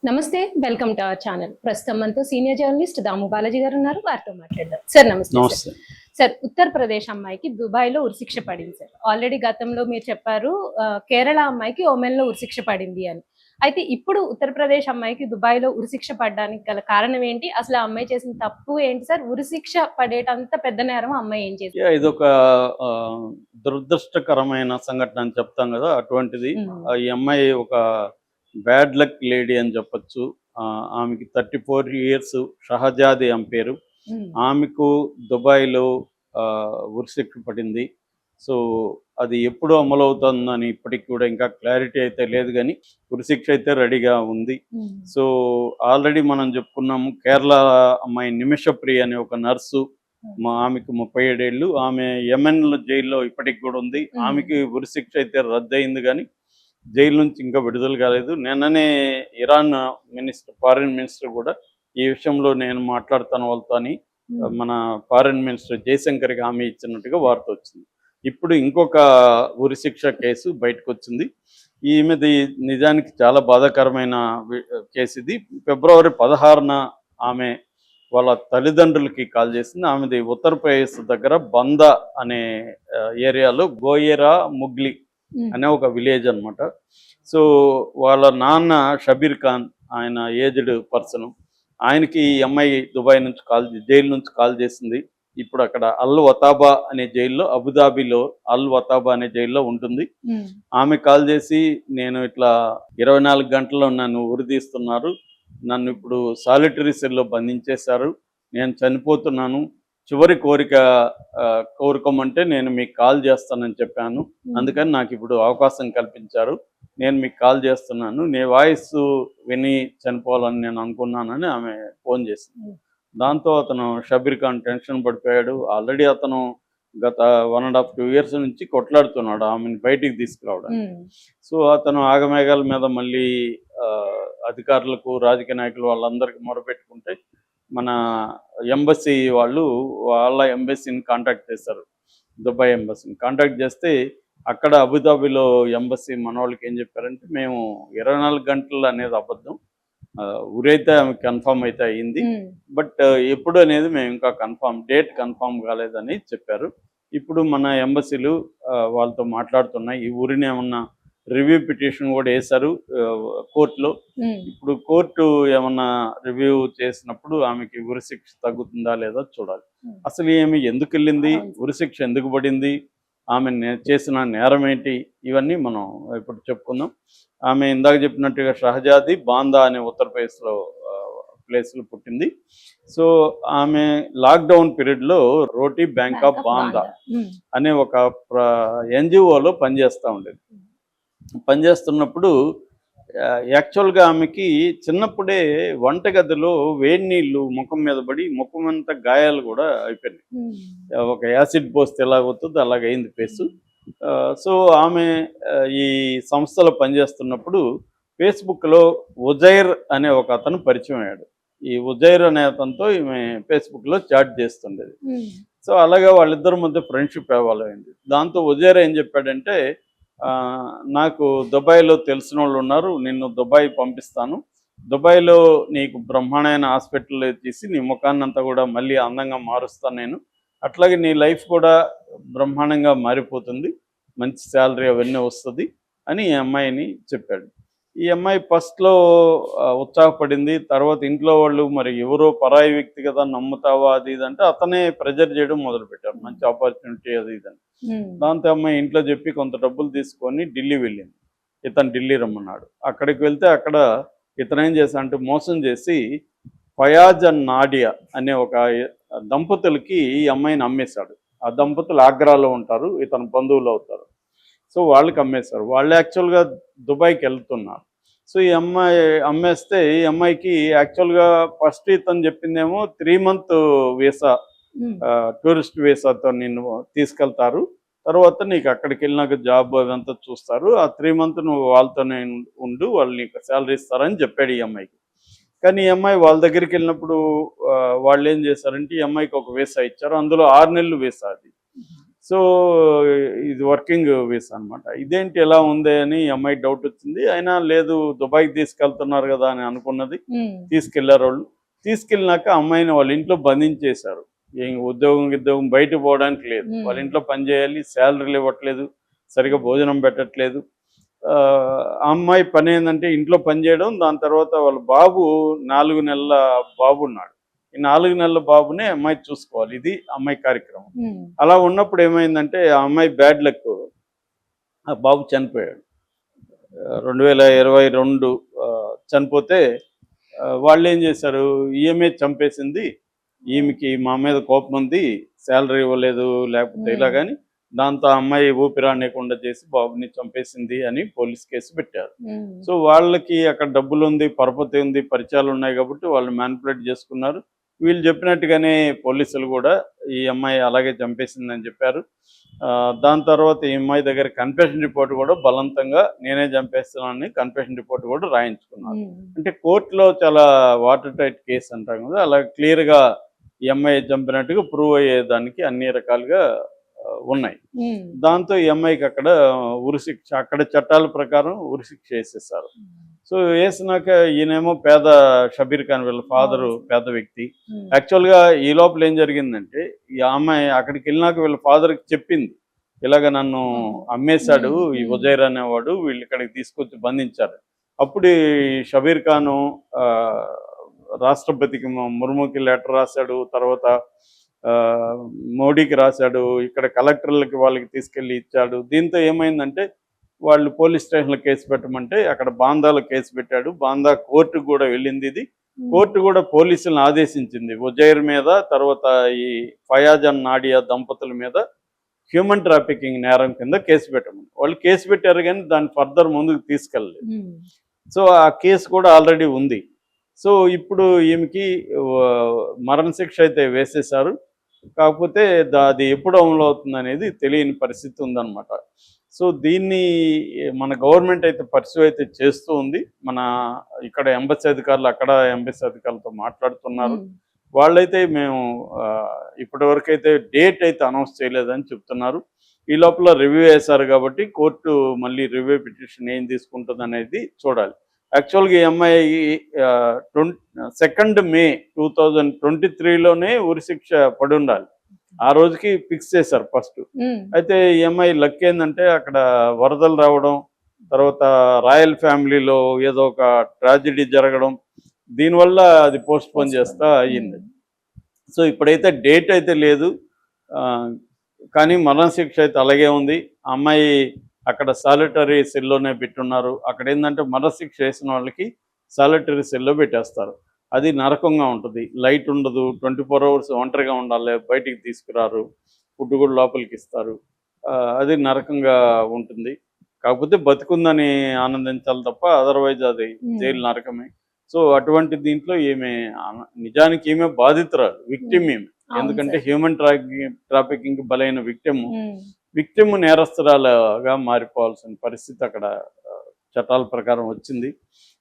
నమస్తే. Welcome to our channel. ప్రస్తుతం మనతో సీనియర్ జర్నలిస్ట్ దాము బాలాజీ గారు ఉన్నారు. వారితో మాట్లాడదాం. సార్ నమస్తే. నమస్తే. సార్ ఉత్తరప్రదేశ్ అమ్మాయికి దుబాయ్‌లో ఉరిశిక్ష పడింది సార్. ఆల్రెడీ గతంలో మీరు చెప్పారు కేరళ అమ్మాయికి ఒమెన్‌లో ఉరిశిక్ష పడింది అని. అయితే ఇప్పుడు ఉత్తరప్రదేశ్ అమ్మాయికి దుబాయ్‌లో ఉరిశిక్ష పడడానికి గల కారణం ఏంటి? అసలు ఆ అమ్మాయి చేసిన తప్పు ఏంటి సార్? ఉరిశిక్ష పడేటంత పెద్ద నేరం ఆ అమ్మాయి ఏం చేసింది? ఇదొక దురదృష్టకరమైన సంఘటన అని చెప్తాం కదా, అటువంటిది. ఈ అమ్మాయి ఒక బ్యాడ్ లక్ లేడీ అని చెప్పొచ్చు. ఆమెకి 34 ఇయర్స్, షహజాది ఆమె పేరు. ఆమెకు దుబాయ్లో ఉరిశిక్ష పడింది. సో అది ఎప్పుడు అమలవుతుందని ఇప్పటికి కూడా ఇంకా క్లారిటీ అయితే లేదు, కానీ ఉరిశిక్ష అయితే రెడీగా ఉంది. సో ఆల్రెడీ మనం చెప్పుకున్నాము, కేరళ అమ్మాయి నిమిషప్రియ అనే ఒక నర్సు, ఆమెకు 37 ఏళ్ళు, ఆమె యెమెన్ జైల్లో ఇప్పటికి కూడా ఉంది. ఆమెకి ఉరిశిక్ష అయితే రద్దయింది, కానీ జైలు నుంచి ఇంకా విడుదల కాలేదు. నిన్ననే ఇరాన్ ఫారిన్ మినిస్టర్ కూడా ఈ విషయంలో నేను మాట్లాడుతాను వాళ్ళతో అని మన ఫారిన్ మినిస్టర్ జయశంకర్కి హామీ ఇచ్చినట్టుగా వార్త వచ్చింది. ఇప్పుడు ఇంకొక ఉరిశిక్ష కేసు బయటకు వచ్చింది. ఈమెది నిజానికి చాలా బాధాకరమైన కేసు ఇది. ఫిబ్రవరి 16న ఆమె వాళ్ళ తల్లిదండ్రులకి కాల్ చేసింది. ఆమెది ఉత్తరప్రదేశ్ దగ్గర బందా అనే ఏరియాలో గోయేరా ముగ్లి అనే ఒక విలేజ్ అనమాట. సో వాళ్ళ నాన్న షబీర్ ఖాన్, ఆయన ఏజ్డ్ పర్సన్. ఆయనకి ఈ అమ్మాయి దుబాయ్ నుంచి జైలు నుంచి కాల్ చేసింది. ఇప్పుడు అక్కడ అల్ వతాబా అనే జైల్లో, అబుదాబిలో అల్ వతాబా అనే జైల్లో ఉంటుంది. ఆమె కాల్ చేసి, నేను ఇట్లా 24 గంటల్లో నన్ను ఉరిదీస్తున్నారు, నన్ను ఇప్పుడు సాలిటరీ సెల్లో బంధించేశారు, నేను చనిపోతున్నాను, చివరి కోరిక కోరుకోమంటే నేను మీకు కాల్ చేస్తానని చెప్పాను, అందుకని నాకు ఇప్పుడు అవకాశం కల్పించారు, నేను మీకు కాల్ చేస్తున్నాను, నీ వాయిస్ విని చనిపోవాలని నేను అనుకున్నానని ఆమె ఫోన్ చేసింది. దాంతో అతను షబీర్ ఖాన్ టెన్షన్ పడిపోయాడు. ఆల్రెడీ అతను గత 1.5-2 ఇయర్స్ నుంచి కొట్లాడుతున్నాడు ఆమెను బయటికి తీసుకురావడానికి. సో అతను ఆగమేఘాల మీద మళ్ళీ అధికారులకు, రాజకీయ నాయకులు వాళ్ళందరికీ మొరపెట్టుకుంటే మన ఎంబసీ వాళ్ళు వాళ్ళ ఎంబసీని కాంటాక్ట్ చేశారు. దుబాయ్ ఎంబసీని కాంటాక్ట్ చేస్తే అక్కడ అబుదాబిలో ఎంబసీ మన వాళ్ళకి ఏం చెప్పారంటే, మేము 24 గంటలు అనేది అబద్ధం, ఉరైతే ఆమె కన్ఫామ్ అయితే అయ్యింది, బట్ ఎప్పుడు అనేది మేము ఇంకా డేట్ కన్ఫామ్ కాలేదని చెప్పారు. ఇప్పుడు మన ఎంబసీలు వాళ్ళతో మాట్లాడుతున్నాయి. ఈ ఊరిని ఏమన్నా రివ్యూ పిటిషన్ కూడా వేశారు కోర్టులో. ఇప్పుడు కోర్టు ఏమన్నా రివ్యూ చేసినప్పుడు ఆమెకి ఉరిశిక్ష తగ్గుతుందా లేదా చూడాలి. అసలు ఏమి ఎందుకు వెళ్ళింది, ఉరిశిక్ష ఎందుకు పడింది, ఆమె చేసిన నేరం ఏంటి, ఇవన్నీ మనం ఇప్పుడు చెప్పుకుందాం. ఆమె ఇందాక చెప్పినట్టుగా షహజాది బాందా అనే ఉత్తరప్రదేశ్లో ప్లేస్లో పుట్టింది. సో ఆమె లాక్డౌన్ పీరియడ్లో రోటీ బ్యాంక్ ఆఫ్ బాందా అనే ఒక ఎన్జిఓలో పనిచేస్తూ ఉండేది. పనిచేస్తున్నప్పుడు యాక్చువల్గా ఆమెకి చిన్నప్పుడే వంటగదిలో వేడి నీళ్ళు ముఖం మీద పడి ముఖం అంతా గాయాలు కూడా అయిపోయినాయి. ఒక యాసిడ్ పోస్తే ఎలాగవుతుందో అలాగైంది ఫేసు. సో ఆమె ఈ సంస్థలో పనిచేస్తున్నప్పుడు ఫేస్బుక్లో ఉజైర్ అనే ఒక అతను పరిచయం అయ్యాడు. ఈ ఉజైర్ అనే అతనితో ఈమె ఫేస్బుక్లో చాట్ చేస్తుండేది. సో అలాగే వాళ్ళిద్దరి మధ్య ఫ్రెండ్షిప్ అవ్వాలైంది. దాంతో ఉజైర్ ఏం చెప్పాడంటే, నాకు దుబాయ్లో తెలిసిన వాళ్ళు ఉన్నారు, నిన్ను దుబాయ్ పంపిస్తాను, దుబాయ్లో నీకు బ్రహ్మాండమైన హాస్పిటల్ తీసి నీ ముఖాన్నంతా కూడా మళ్ళీ అందంగా మారుస్తాను నేను, అట్లాగే నీ లైఫ్ కూడా బ్రహ్మాండంగా మారిపోతుంది, మంచి శాలరీ అవన్నీ వస్తుంది అని ఈ అమ్మాయిని చెప్పాడు. ఈ అమ్మాయి ఫస్ట్లో ఉత్సాహపడింది. తర్వాత ఇంట్లో వాళ్ళు మరి ఎవరో పరాయి వ్యక్తి కదా, నమ్ముతావా అది ఇది అంటే అతనే ప్రెజర్ చేయడం మొదలుపెట్టారు, మంచి ఆపర్చునిటీ అది ఇదని. దాంతో అమ్మాయి ఇంట్లో చెప్పి కొంత డబ్బులు తీసుకొని ఢిల్లీ వెళ్ళింది. ఇతను ఢిల్లీ రమ్మన్నాడు. అక్కడికి వెళ్తే అక్కడ ఇతను ఏం చేశా అంటే మోసం చేసి ఫయాజ్ అండ్ నాడియా అనే ఒక దంపతులకి ఈ అమ్మాయిని అమ్మేశాడు. ఆ దంపతులు ఆగ్రాలో ఉంటారు, ఇతను బంధువులు అవుతారు. సో వాళ్ళకి అమ్మేశారు. వాళ్ళు యాక్చువల్గా దుబాయ్కి వెళ్తున్నారు. సో ఈ అమ్మాయి అమ్మేస్తే ఈ అమ్మాయికి యాక్చువల్గా ఫస్ట్ ఇతను చెప్పిందేమో 3 month వీసా, టూరిస్ట్ వీసాతో నిన్ను తీసుకెళ్తారు, తర్వాత నీకు అక్కడికి వెళ్ళినాక జాబ్ అదంతా చూస్తారు, ఆ 3 month నువ్వు వాళ్ళతోనే ఉండు, వాళ్ళు నీకు శాలరీ ఇస్తారని చెప్పాడు ఈ అమ్మాయికి. కానీ ఈ అమ్మాయి వాళ్ళ దగ్గరికి వెళ్ళినప్పుడు వాళ్ళు ఏం చేశారంటే ఈ అమ్మాయికి ఒక వీసా ఇచ్చారు, అందులో 6 నెలలు వీసా అది. సో ఇది వర్కింగ్ వీసా అనమాట. ఇదేంటి ఎలా ఉంది అని ఈ అమ్మాయి డౌట్ వచ్చింది. అయినా లేదు దుబాయ్కి తీసుకెళ్తున్నారు కదా అని అనుకున్నది. తీసుకెళ్లారు వాళ్ళు. తీసుకెళ్ళినాక అమ్మాయిని వాళ్ళ ఇంట్లో బంధించేశారు. ఏం ఉద్యోగం బయటకు పోవడానికి లేదు. వాళ్ళ ఇంట్లో పని చేయాలి, శాలరీలు ఇవ్వట్లేదు, సరిగా భోజనం పెట్టట్లేదు. ఆ అమ్మాయి పని ఏంటంటే ఇంట్లో పని చేయడం, దాని తర్వాత వాళ్ళ బాబు 4 నెలల బాబు ఉన్నాడు. ఈ 4 నెలల బాబునే అమ్మాయి చూసుకోవాలి. ఇది అమ్మాయి కార్యక్రమం. అలా ఉన్నప్పుడు ఏమైందంటే ఆ అమ్మాయి బ్యాడ్ లక్, ఆ బాబు చనిపోయాడు. 2022 చనిపోతే వాళ్ళు ఏం చేశారు, ఈమె చంపేసింది, ఈమెకి మా మీద కోపం ఉంది, శాలరీ ఇవ్వలేదు లేకపోతే ఇలా కానీ, దాంతో ఆ అమ్మాయి ఊపిరాడకుండా చేసి బాబుని చంపేసింది అని పోలీస్ కేసు పెట్టారు. సో వాళ్ళకి అక్కడ డబ్బులు ఉంది, పరపతి ఉంది, పరిచయాలు ఉన్నాయి కాబట్టి వాళ్ళు మ్యానిపులేట్ చేసుకున్నారు. వీళ్ళు చెప్పినట్టుగానే పోలీసులు కూడా ఈ అమ్మాయి అలాగే చంపేసిందని చెప్పారు. దాని తర్వాత ఈ అమ్మాయి దగ్గర కన్ఫెషన్ రిపోర్ట్ కూడా బలవంతంగా నేనే చంపేస్తున్నానని కన్ఫెషన్ రిపోర్ట్ కూడా రాయించుకున్నారు. అంటే కోర్టులో చాలా వాటర్ టైట్ కేసు అంటాం కదా, అలా క్లియర్గా ఈ అమ్మాయి చంపినట్టుగా ప్రూవ్ అయ్యేదానికి అన్ని రకాలుగా ఉన్నాయి. దాంతో ఈ అమ్మాయికి అక్కడ ఉరిశిక్ష, అక్కడ చట్టాల ప్రకారం ఉరిశిక్ష వేసేసారు. సో వేసినాక ఈయనేమో పేద, షబీర్ ఖాన్ వీళ్ళ ఫాదరు పేద వ్యక్తి. యాక్చువల్గా ఈ లోపల ఏం జరిగిందంటే ఈ అమ్మాయి అక్కడికి వెళ్ళినాక వీళ్ళ ఫాదర్కి చెప్పింది, ఇలాగ నన్ను అమ్మేశాడు ఈ ఉజైర్ అనేవాడు, వీళ్ళు ఇక్కడికి తీసుకొచ్చి బంధించారు. అప్పుడు ఈ షబీర్ ఖాను రాష్ట్రపతికి ముర్ముకి లెటర్ రాశాడు, తర్వాత మోడీకి రాశాడు, ఇక్కడ కలెక్టర్లకి వాళ్ళకి తీసుకెళ్ళి ఇచ్చాడు. దీంతో ఏమైందంటే వాళ్ళు పోలీస్ స్టేషన్లో కేసు పెట్టమంటే అక్కడ బాందాలో కేసు పెట్టాడు. బాందా కోర్టుకు కూడా వెళ్ళింది. ఇది కోర్టు కూడా పోలీసులను ఆదేశించింది ఉజైర్ మీద, తర్వాత ఈ ఫయాజ్ అండ్ నాడియా దంపతుల మీద హ్యూమన్ ట్రాఫికింగ్ నేరం కింద కేసు పెట్టమని. వాళ్ళు కేసు పెట్టారు కానీ దాన్ని ఫర్దర్ ముందుకు తీసుకెళ్ళలేదు. సో ఆ కేసు కూడా ఆల్రెడీ ఉంది. సో ఇప్పుడు ఈమెకి మరణశిక్ష అయితే వేసేశారు. కాకపోతే అది ఎప్పుడు అమలు అవుతుంది అనేది తెలియని పరిస్థితి ఉందన్నమాట. సో దీన్ని మన గవర్నమెంట్ అయితే పర్సూ అయితే చేస్తూ ఉంది. మన ఇక్కడ ఎంబసీ అధికారులు అక్కడ ఎంబసీ అధికారులతో మాట్లాడుతున్నారు. వాళ్ళైతే మేము ఇప్పటివరకు అయితే డేట్ అయితే అనౌన్స్ చేయలేదని చెప్తున్నారు. ఈ లోపల రివ్యూ వేశారు కాబట్టి కోర్టు మళ్ళీ రివ్యూ పిటిషన్ ఏం తీసుకుంటుంది అనేది చూడాలి. యాక్చువల్గా ఈ అమ్మాయి 2 మే 2023లోనే ఉరిశిక్ష పడి ఉండాలి. ఆ రోజుకి ఫిక్స్ చేశారు ఫస్ట్. అయితే ఈ అమ్మాయి లక్ ఏంటంటే అక్కడ వరదలు రావడం, తర్వాత రాయల్ ఫ్యామిలీలో ఏదో ఒక ట్రాజెడీ జరగడం, దీనివల్ల అది పోస్ట్ పోన్ చేస్తా అయ్యింది. సో ఇప్పుడైతే డేట్ అయితే లేదు, కానీ మరణశిక్ష అయితే అలాగే ఉంది. ఆ అమ్మాయి అక్కడ సాలిటరీ సెల్లోనే పెట్టున్నారు. అక్కడ ఏంటంటే మరణశిక్ష వేసిన వాళ్ళకి సాలిటరీ సెల్లో పెట్టేస్తారు. అది నరకంగా ఉంటుంది. లైట్ ఉండదు, 24 hours ఒంటరిగా ఉండాలి, బయటికి తీసుకురారు, ఫుడ్ కూడా లోపలికి ఇస్తారు. అది నరకంగా ఉంటుంది. కాకపోతే బతుకుందని ఆనందించాలి తప్ప అదర్వైజ్ అది జైలు నరకమే. సో అటువంటి దీంట్లో ఈమె నిజానికి ఈమె బాధితురాలు, విక్టిమ్ ఈమె. ఎందుకంటే హ్యూమన్ ట్రాఫికింగ్ బలైన విక్టిమ్ నేరస్తురాలుగా మారిపోవాల్సిన పరిస్థితి అక్కడ చట్టాల ప్రకారం వచ్చింది.